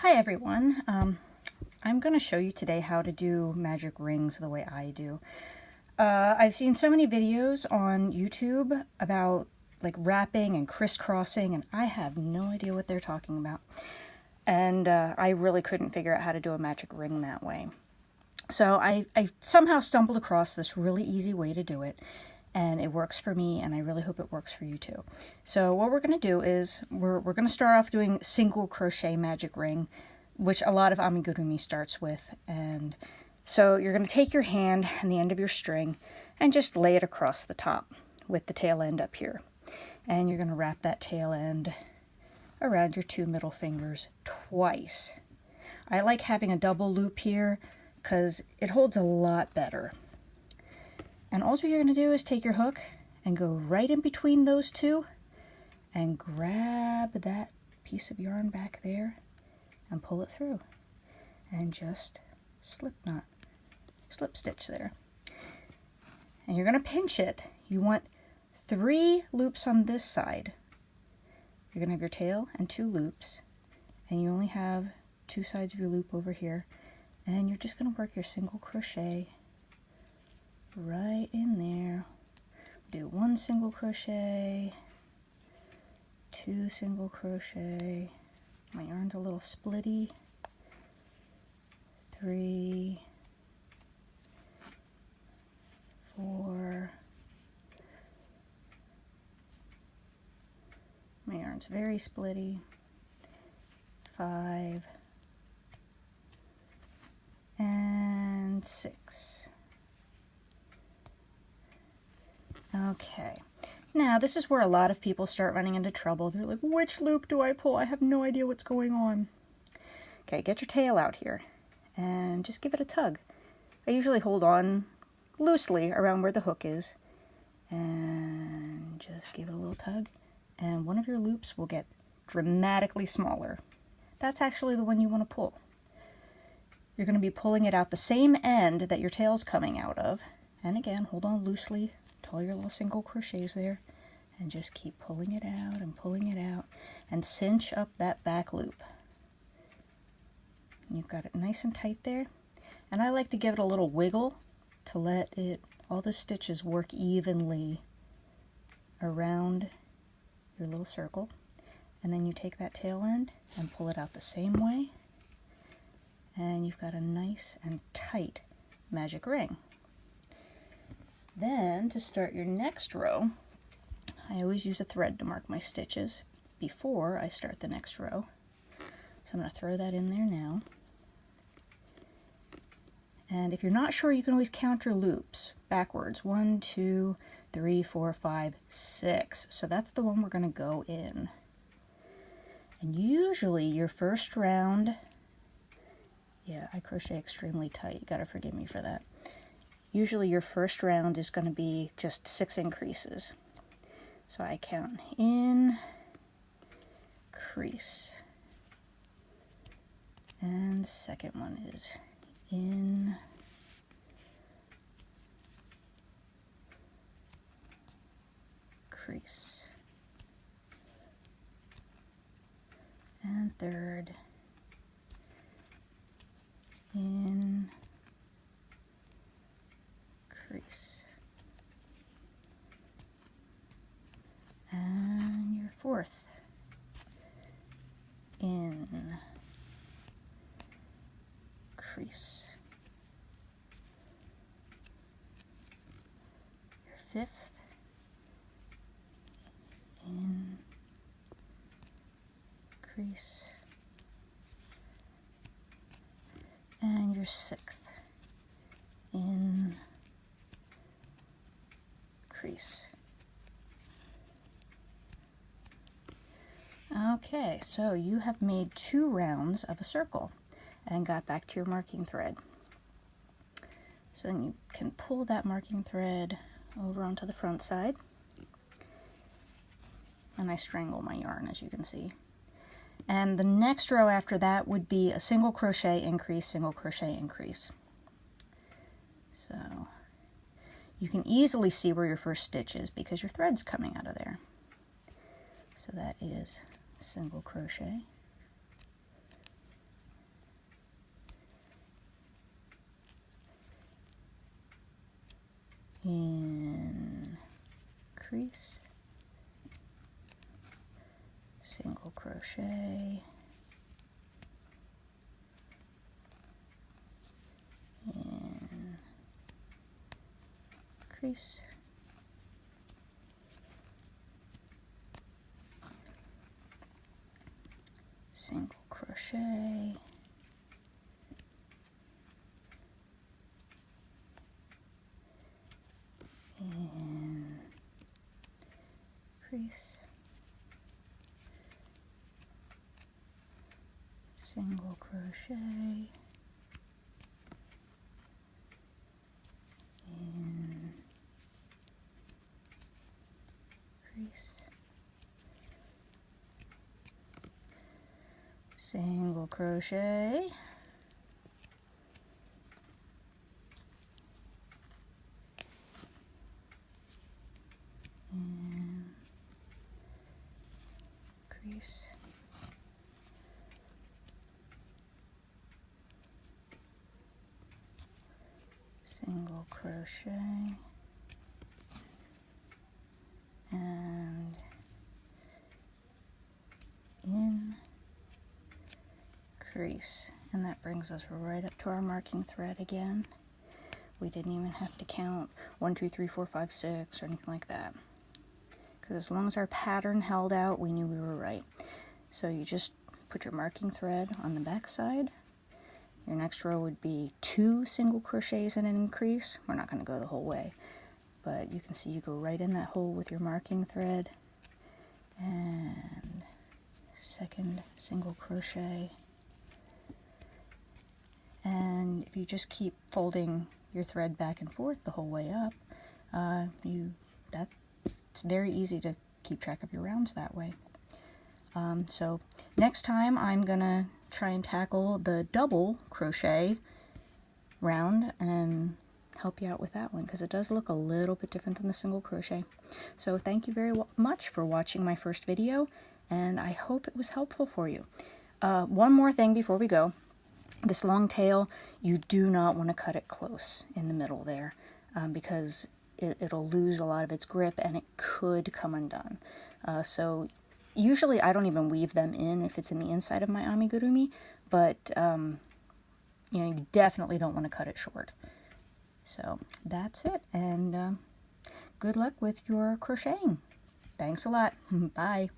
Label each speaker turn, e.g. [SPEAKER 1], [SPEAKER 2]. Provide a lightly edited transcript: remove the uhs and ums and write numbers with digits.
[SPEAKER 1] Hi everyone, I'm going to show you today how to do magic rings the way I do. I've seen so many videos on YouTube about like wrapping and crisscrossing, and I have no idea what they're talking about. And I really couldn't figure out how to do a magic ring that way. So I somehow stumbled across this really easy way to do it, and it works for me, and I really hope it works for you too. So what we're going to do is we're going to start off doing single crochet magic ring, which a lot of amigurumi starts with. And so you're going to take your hand and the end of your string and just lay it across the top with the tail end up here. And you're going to wrap that tail end around your two middle fingers twice. I like having a double loop here because it holds a lot better. And all you're going to do is take your hook and go right in between those two and grab that piece of yarn back there and pull it through and just slip stitch there. And you're going to pinch it. You want 3 loops on this side. You're going to have your tail and 2 loops, and you only have 2 sides of your loop over here, and you're just going to work your single crochet right in there. Do 1 single crochet, 2 single crochet, my yarn's a little splitty, 3, 4, my yarn's very splitty, 5, and 6. Okay, now this is where a lot of people start running into trouble. They're like, which loop do I pull? I have no idea what's going on. Okay, get your tail out here and just give it a tug. I usually hold on loosely around where the hook is and just give it a little tug, and one of your loops will get dramatically smaller. That's actually the one you want to pull. You're going to be pulling it out the same end that your tail's coming out of, and again, hold on loosely to all your little single crochets there, and just keep pulling it out and pulling it out, and cinch up that back loop. You've got it nice and tight there, and I like to give it a little wiggle to let all the stitches work evenly around your little circle. And then you take that tail end and pull it out the same way, and you've got a nice and tight magic ring. Then to start your next row, I always use a thread to mark my stitches before I start the next row. So I'm going to throw that in there now. And if you're not sure, you can always count your loops backwards. 1, 2, 3, 4, 5, 6. So that's the one we're going to go in. And usually your first round, yeah, I crochet extremely tight. You got to forgive me for that. Usually your first round is going to be just 6 increases. So I count in, crease, and second one is in, crease, and third, in, crease, and your fourth, in, crease, your fifth, in, crease, and your sixth, in, crease. Okay, so you have made 2 rounds of a circle and got back to your marking thread. So then you can pull that marking thread over onto the front side, and I strangle my yarn, as you can see. And the next row after that would be a single crochet increase, single crochet increase. So you can easily see where your first stitch is because your thread's coming out of there. So that is single crochet, increase, single crochet, increase, single crochet, increase, single crochet, increase, single crochet, increase, single crochet, and increase. And that brings us right up to our marking thread again. We didn't even have to count 1, 2, 3, 4, 5, 6 or anything like that, because as long as our pattern held out, we knew we were right. So you just put your marking thread on the back side. Your next row would be 2 single crochets and an increase. We're not going to go the whole way, but you can see you go right in that hole with your marking thread, and second single crochet. And if you just keep folding your thread back and forth the whole way up, it's very easy to keep track of your rounds that way. So next time I'm gonna try and tackle the double crochet round and help you out with that one, because it does look a little bit different than the single crochet. So thank you very much for watching my first video, and I hope it was helpful for you. One more thing before we go. This long tail, you do not want to cut it close in the middle there, because it'll lose a lot of its grip and it could come undone. So usually I don't even weave them in if it's in the inside of my amigurumi, but you know, you definitely don't want to cut it short. So that's it, and good luck with your crocheting. Thanks a lot. Bye.